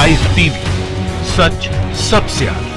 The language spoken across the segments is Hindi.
लाइव टीवी, सच सबसे आगे।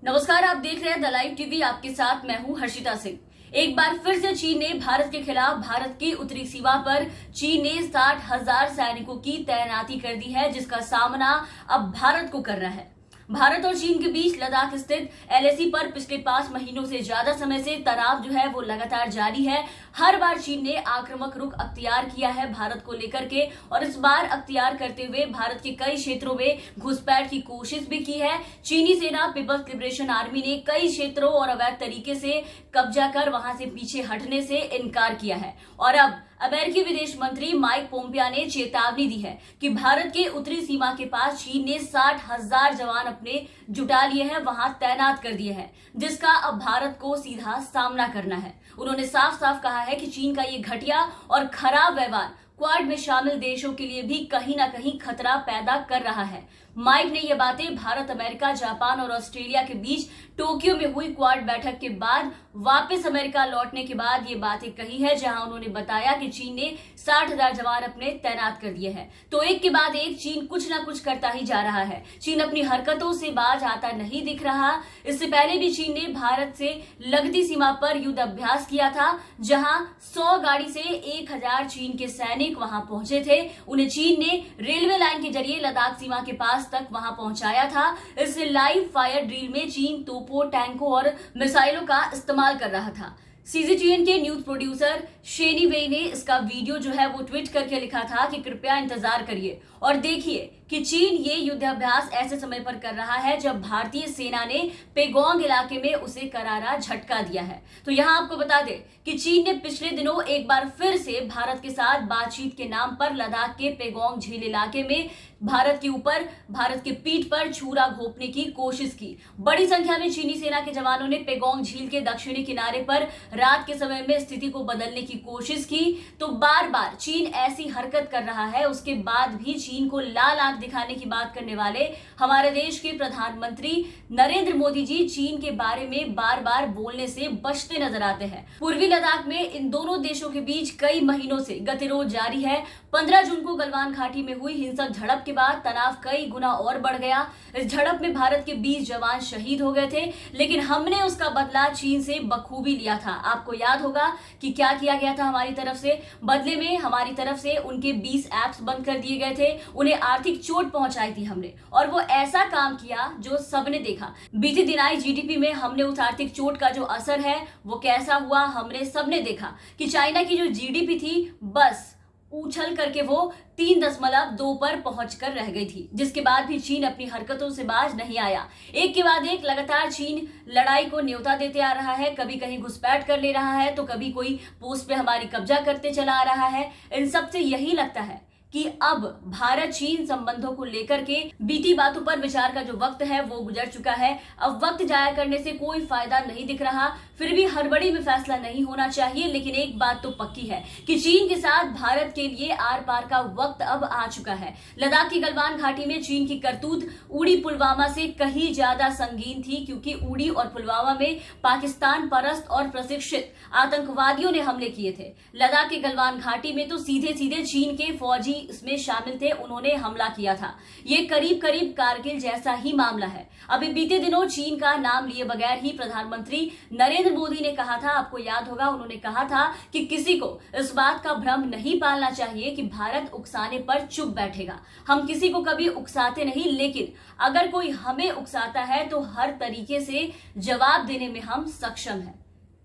नमस्कार, आप देख रहे हैं द लाइव टीवी। आपके साथ मैं हूं हर्षिता सिंह। एक बार फिर से चीन ने भारत के खिलाफ भारत की उत्तरी सीमा पर चीन ने 60,000 सैनिकों की तैनाती कर दी है, जिसका सामना अब भारत को करना है। भारत और चीन के बीच लद्दाख स्थित एलएसी पर पिछले 5 महीनों से ज्यादा समय से तनाव जो है वो लगातार जारी है। हर बार चीन ने आक्रामक रुख अख्तियार किया है भारत को लेकर के, और इस बार अख्तियार करते हुए भारत के कई क्षेत्रों में घुसपैठ की कोशिश भी की है। चीनी सेना पीपल्स लिबरेशन आर्मी ने कई क्षेत्रों और अवैध तरीके से कब्जा कर वहां से पीछे हटने से इनकार किया है। और अब अमेरिकी विदेश मंत्री माइक पोम्पियो ने चेतावनी दी है कि भारत के उत्तरी सीमा के पास चीन ने 60,000 जवान अपने जुटा लिए हैं, वहां तैनात कर दिए हैं, जिसका अब भारत को सीधा सामना करना है। उन्होंने साफ साफ कहा है कि चीन का ये घटिया और खराब व्यवहार क्वाड में शामिल देशों के लिए भी कहीं ना कहीं खतरा पैदा कर रहा है। माइक ने ये बातें भारत, अमेरिका, जापान और ऑस्ट्रेलिया के बीच टोक्यो में हुई क्वाड बैठक के बाद वापस अमेरिका लौटने के बाद ये बातें कही है, जहां उन्होंने बताया कि चीन ने 60,000 जवान अपने तैनात कर दिए हैं। तो एक के बाद एक चीन कुछ ना कुछ करता ही जा रहा है। चीन अपनी हरकतों से बाज आता नहीं दिख रहा। इससे पहले भी चीन ने भारत से लगती सीमा पर युद्ध अभ्यास किया था, जहां 100 गाड़ी से 1,000 चीन के सैनिक वहां पहुंचे थे। उन्हें चीन ने रेलवे लाइन के जरिए लद्दाख सीमा के पास तक वहां पहुंचाया था। इस लाइव फायर ड्रिल में चीन तोपों, टैंकों और मिसाइलों का इस्तेमाल कर रहा था। सीजीटीएन के न्यूज प्रोड्यूसर शेनी वेई ने इसका वीडियो जो है वो ट्वीट करके लिखा था कि कृपया इंतजार करिए और देखिए कि चीन ये युद्धाभ्यास ऐसे समय पर कर रहा है जब भारतीय सेना ने पेगोंग इलाके में उसे करारा झटका दिया है। तो यहाँ आपको बता दें कि चीन ने पिछले दिनों एक बार फिर से भारत के साथ बातचीत के नाम पर लद्दाख के पेगोंग झील इलाके में भारत के ऊपर, भारत के पीठ पर छुरा घोंपने की कोशिश की। बड़ी संख्या में चीनी सेना के जवानों ने पेगोंग झील के दक्षिणी किनारे पर रात के समय में स्थिति को बदलने की कोशिश की। तो बार बार चीन ऐसी हरकत कर रहा है, उसके बाद भी चीन को लाल आंख दिखाने की बात करने वाले हमारे देश के प्रधानमंत्री नरेंद्र मोदी जी चीन के बारे में बार बार बोलने से बचते नजर आते हैं। पूर्वी लद्दाख में इन दोनों देशों के बीच कई महीनों से गतिरोध जारी है। 15 जून को गलवान घाटी में हुई हिंसक झड़प के बाद तनाव कई गुना और बढ़ गया। इस झड़प में भारत के 20 जवान शहीद हो गए थे, लेकिन हमने उसका बदला चीन से बखूबी लिया था। आपको याद होगा कि क्या किया गया था हमारी तरफ से। बदले में हमारी तरफ से उनके 20 ऐप्स बंद कर दिए गए थे, उन्हें आर्थिक चोट पहुंचाई थी हमने, और वो ऐसा काम किया जो सबने देखा। बीती दिनाई जीडीपी में हमने उस आर्थिक चोट का जो असर है वो कैसा हुआ, हमने सबने देखा कि चाइना की जो जीडीपी थी बस उछल करके वो 3.2 पर पहुंचकर रह गई थी, जिसके बाद भी चीन अपनी हरकतों से बाज नहीं आया। एक के बाद एक लगातार चीन लड़ाई को न्योता देते आ रहा है। कभी कहीं घुसपैठ कर ले रहा है, तो कभी कोई पोस्ट पे हमारी कब्जा करते चला आ रहा है। इन सब से यही लगता है कि अब भारत चीन संबंधों को लेकर के बीती बातों पर विचार का जो वक्त है वो गुजर चुका है। अब वक्त जाया करने से कोई फायदा नहीं दिख रहा। फिर भी हड़बड़ी में फैसला नहीं होना चाहिए, लेकिन एक बात तो पक्की है कि चीन के साथ भारत के लिए आर पार का वक्त अब आ चुका है। लद्दाख की गलवान घाटी में चीन की करतूत उड़ी पुलवामा से कहीं ज्यादा संगीन थी, क्योंकि उड़ी और पुलवामा में पाकिस्तान परस्त और प्रशिक्षित आतंकवादियों ने हमले किए थे। लद्दाख की गलवान घाटी में तो सीधे सीधे चीन के फौजी इसमें शामिल थे, उन्होंने हमला किया था। ये करीब करीब कारगिल जैसा ही मामला है। अभी बीते दिनों चीन का नाम लिए बगैर ही प्रधानमंत्री नरेंद्र मोदी ने कहा था, आपको याद होगा, उन्होंने कहा था कि किसी को इस बात का भ्रम नहीं पालना चाहिए कि भारत उकसाने पर चुप बैठेगा। हम किसी को कभी उकसाते नहीं, लेकिन अगर कोई हमें उकसाता है तो हर तरीके से जवाब देने में हम सक्षम हैं।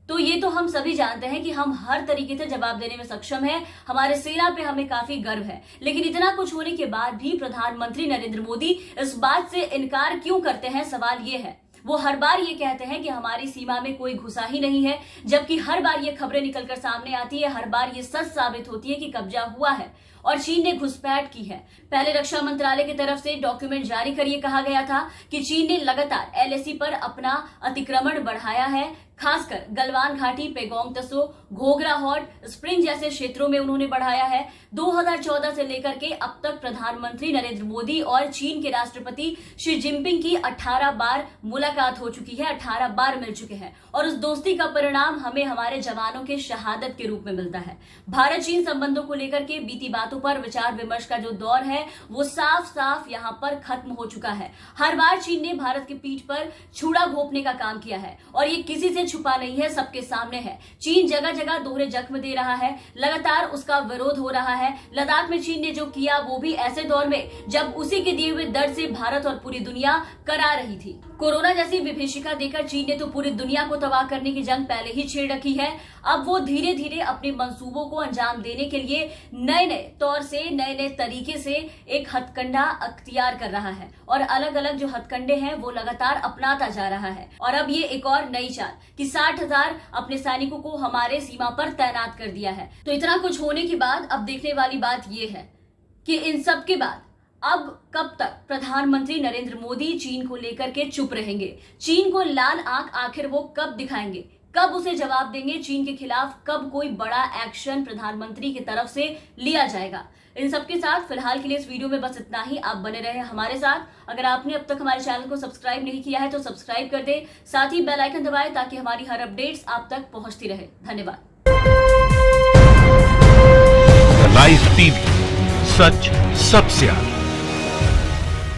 तो ये तो हम सभी जानते हैं कि हम हर तरीके से जवाब देने में सक्षम हैं। हमारे सेना पे हमें काफी गर्व है, लेकिन इतना कुछ होने के बाद भी प्रधानमंत्री नरेंद्र मोदी इस बात से इनकार क्यों करते हैं? सवाल ये है। वो हर बार ये कहते हैं कि हमारी सीमा में कोई घुसा ही नहीं है, जबकि हर बार ये खबरें निकलकर सामने आती है, हर बार ये सच साबित होती है कि कब्जा हुआ है और चीन ने घुसपैठ की है। पहले रक्षा मंत्रालय की तरफ से डॉक्यूमेंट जारी कर ये कहा गया था कि चीन ने लगातार एलएसी पर अपना अतिक्रमण बढ़ाया है, खासकर गलवान घाटी, पेगोंग त्सो, घोगरा हॉट, स्प्रिंग जैसे क्षेत्रों में उन्होंने बढ़ाया है। 2014 से लेकर के अब तक प्रधानमंत्री नरेंद्र मोदी और चीन के राष्ट्रपति शी जिनपिंग की 18 बार मुलाकात हो चुकी है, 18 बार मिल चुके हैं और उस दोस्ती का परिणाम हमें हमारे जवानों के शहादत के रूप में मिलता है। भारत चीन संबंधों को लेकर के बीती बातों पर विचार विमर्श का जो दौर है वो साफ साफ यहाँ पर खत्म हो चुका है। हर बार चीन ने भारत की पीठ पर छुरा घोंपने का काम किया है और ये किसी से छुपा नहीं है, सबके सामने है। चीन जगह जगह दोहरे जख्म दे रहा है, लगातार उसका विरोध हो रहा है। लद्दाख में चीन ने जो किया वो भी ऐसे दौर में जब उसी के दिए हुए दर्द से भारत और पूरी दुनिया करा रही थी। कोरोना जैसी विभीषिका देकर चीन ने तो पूरी दुनिया को तबाह करने की जंग पहले ही छेड़ रखी है। अब वो धीरे धीरे अपने मंसूबों को अंजाम देने के लिए नए नए तौर से, नए नए तरीके से एक हथकंडा अख्तियार कर रहा है और अलग अलग जो हथकंडे हैं वो लगातार अपनाता जा रहा है। और अब ये एक और नई चाल कि 60,000 अपने सैनिकों को हमारे सीमा पर तैनात कर दिया है। तो इतना कुछ होने के बाद अब देखने वाली बात ये है कि इन सब के बाद अब कब तक प्रधानमंत्री नरेंद्र मोदी चीन को लेकर के चुप रहेंगे, चीन को लाल आंख आखिर वो कब दिखाएंगे, कब उसे जवाब देंगे, चीन के खिलाफ कब कोई बड़ा एक्शन प्रधानमंत्री की तरफ से लिया जाएगा। इन सबके साथ फिलहाल के लिए इस वीडियो में बस इतना ही। आप बने रहे हमारे साथ। अगर आपने अब तक हमारे चैनल को सब्सक्राइब नहीं किया है तो सब्सक्राइब कर दे, साथ ही बेल आइकन दबाएं ताकि हमारी हर अपडेट्स आप तक पहुंचती रहे। धन्यवाद। लाइव टीवी, सच सबसे आगे।